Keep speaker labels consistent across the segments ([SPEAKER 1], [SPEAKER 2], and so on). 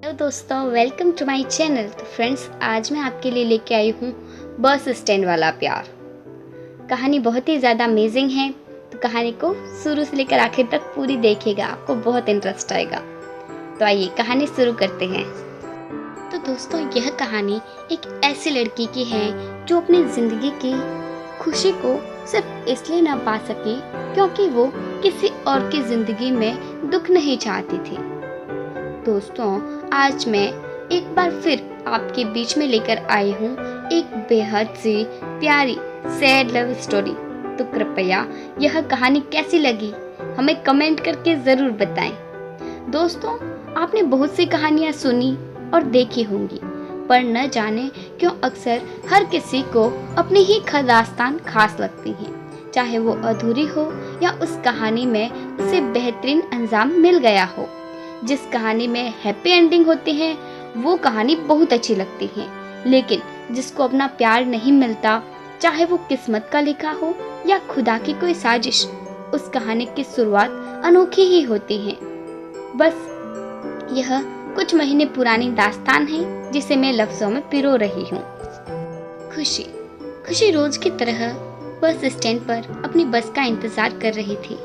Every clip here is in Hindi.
[SPEAKER 1] हेलो दोस्तों, वेलकम टू माय चैनल। तो फ्रेंड्स, आज मैं आपके लिए लेके आई हूँ बस स्टैंड वाला प्यार। कहानी बहुत ही ज़्यादा अमेजिंग है, तो कहानी को शुरू से लेकर आखिर तक पूरी देखिएगा, आपको बहुत इंटरेस्ट आएगा। तो आइए कहानी शुरू करते हैं। तो दोस्तों, यह कहानी एक ऐसी लड़की की है जो अपनी ज़िंदगी की खुशी को सिर्फ इसलिए ना पा सकी क्योंकि वो किसी और की ज़िंदगी में दुख नहीं चाहती थी। दोस्तों, आज मैं एक बार फिर आपके बीच में लेकर आई हूँ एक बेहद सी प्यारी सैड लव स्टोरी। तो कृपया यह कहानी कैसी लगी हमें कमेंट करके ज़रूर बताएं। दोस्तों, आपने बहुत सी कहानियाँ सुनी और देखी होंगी, पर न जाने क्यों अक्सर हर किसी को अपनी ही दास्तान खास लगती है, चाहे वो अधूरी हो या उस कहानी में उसे बेहतरीन अंजाम मिल गया हो। जिस कहानी में हैप्पी एंडिंग होती है वो कहानी बहुत अच्छी लगती है, लेकिन जिसको अपना प्यार नहीं मिलता, चाहे वो किस्मत का लिखा हो या खुदा की कोई साजिश, उस कहानी की शुरुआत अनोखी ही होती है। बस यह कुछ महीने पुरानी दास्तान है जिसे मैं लफ्जों में पिरो रही हूँ। खुशी रोज की तरह बस स्टैंड पर अपनी बस का इंतजार कर रही थी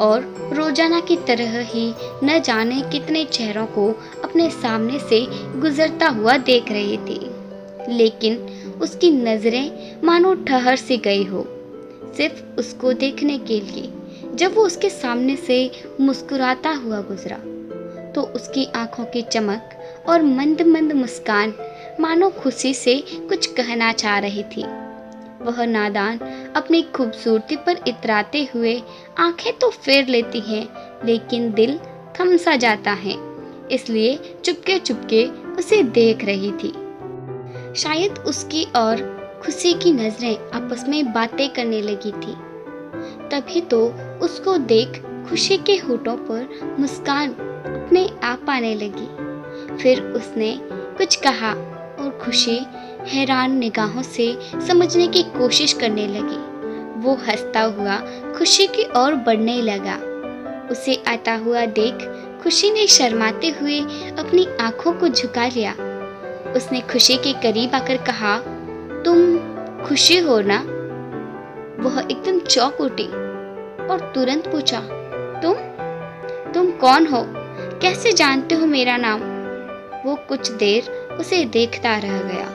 [SPEAKER 1] और रोजाना की तरह ही न जाने कितने चेहरों को अपने सामने से गुजरता हुआ देख रही थी, लेकिन उसकी नजरें मानो ठहर सी गई हो, सिर्फ उसको देखने के लिए। जब वो उसके सामने से मुस्कुराता हुआ गुजरा तो उसकी आंखों की चमक और मंद मंद मुस्कान मानो खुशी से कुछ कहना चाह रही थी। वह नादान अपनी खूबसूरती पर इतराते हुए आंखें तो फेर लेती हैं, लेकिन दिल थम सा जाता है, इसलिए चुपके चुपके उसे देख रही थी। शायद उसकी और खुशी की नजरें आपस में बातें करने लगी थी। तभी तो उसको देख खुशी के होठों पर मुस्कान अपने आप आने लगी। फिर उसने कुछ कहा और खुशी हैरान निगाहों से समझने की कोशिश करने लगी। वो हंसता हुआ खुशी की ओर बढ़ने लगा। उसे आता हुआ देख खुशी ने शर्माते हुए अपनी आंखों को झुका लिया। उसने खुशी के करीब आकर कहा, तुम खुशी हो ना? वह एकदम चौंक उठी और तुरंत पूछा, तुम कौन हो? कैसे जानते हो मेरा नाम? वो कुछ देर उसे देखता रह गया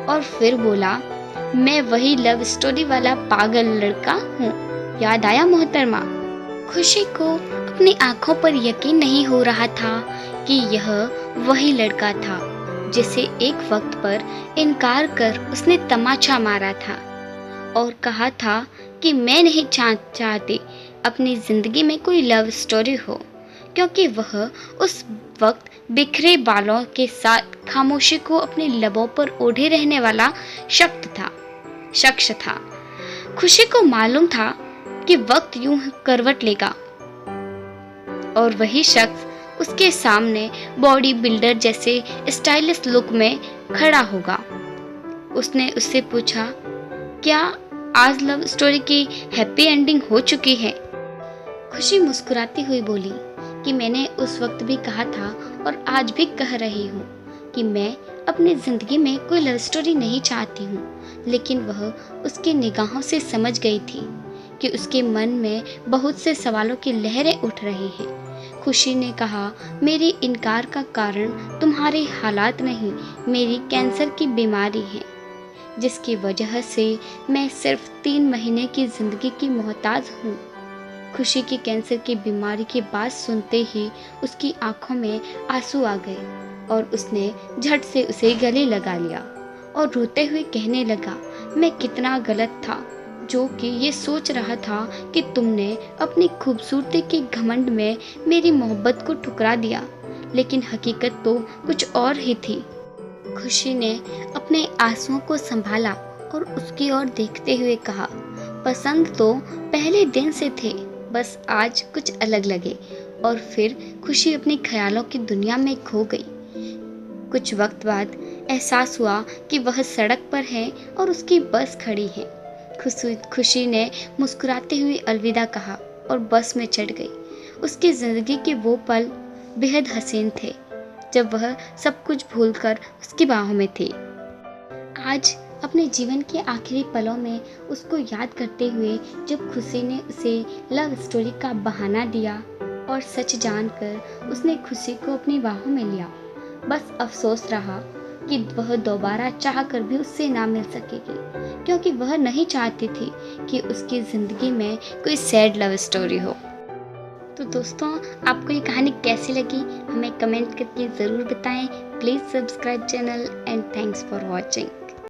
[SPEAKER 1] और फिर बोला, मैं वही लव स्टोरी वाला पागल लड़का हूँ, याद आया मोहतरमा? खुशी को अपनी आंखों पर यकीन नहीं हो रहा था कि यह वही लड़का था जिसे एक वक्त पर इनकार कर उसने तमाचा मारा था और कहा था कि मैं नहीं चाहती अपनी जिंदगी में कोई लव स्टोरी हो, क्योंकि वह उस वक्त बिखरे बालों के साथ खामोशी को अपने लबों पर ओढ़े रहने वाला शख्स था। खुशी को मालूम था कि वक्त यूं करवट लेगा और वही शख्स उसके सामने बॉडी बिल्डर जैसे स्टाइलिश लुक में खड़ा होगा। उसने उससे पूछा, क्या आज लव स्टोरी की हैप्पी एंडिंग हो चुकी है? खुशी मुस्कुराती हुई बोली कि मैंने उस वक्त भी कहा था और आज भी कह रही हूँ कि मैं अपनी ज़िंदगी में कोई लव स्टोरी नहीं चाहती हूँ, लेकिन वह उसकी निगाहों से समझ गई थी कि उसके मन में बहुत से सवालों की लहरें उठ रही हैं। खुशी ने कहा, मेरी इनकार का कारण तुम्हारे हालात नहीं, मेरी कैंसर की बीमारी है, जिसकी वजह से मैं सिर्फ 3 महीने की ज़िंदगी की मोहताज हूँ। खुशी की कैंसर की बीमारी की बात सुनते ही उसकी आंखों में आंसू आ गए और उसने झट से उसे गले लगा लिया और रोते हुए कहने लगा, मैं कितना गलत था जो कि ये सोच रहा था कि तुमने अपनी खूबसूरती के घमंड में मेरी मोहब्बत को ठुकरा दिया, लेकिन हकीकत तो कुछ और ही थी। खुशी ने अपने आंसुओं को संभाला और उसकी ओर देखते हुए कहा, पसंद तो पहले दिन से थे, बस आज कुछ अलग लगे। और फिर खुशी अपने ख्यालों की दुनिया में खो गई। कुछ वक्त बाद एहसास हुआ कि वह सड़क पर है और उसकी बस खड़ी है। खुशी ने मुस्कुराते हुए अलविदा कहा और बस में चढ़ गई। उसकी ज़िंदगी के वो पल बेहद हसीन थे, जब वह सब कुछ भूलकर उसकी बाहों में थी। आज अपने जीवन के आखिरी पलों में उसको याद करते हुए जब खुशी ने उसे लव स्टोरी का बहाना दिया और सच जानकर उसने खुशी को अपनी बाहों में लिया, बस अफसोस रहा कि वह दोबारा चाह कर भी उससे ना मिल सकेगी, क्योंकि वह नहीं चाहती थी कि उसकी ज़िंदगी में कोई सैड लव स्टोरी हो। तो दोस्तों, आपको ये कहानी कैसी लगी हमें कमेंट करके ज़रूर बताएं। Please subscribe channel and thanks for watching.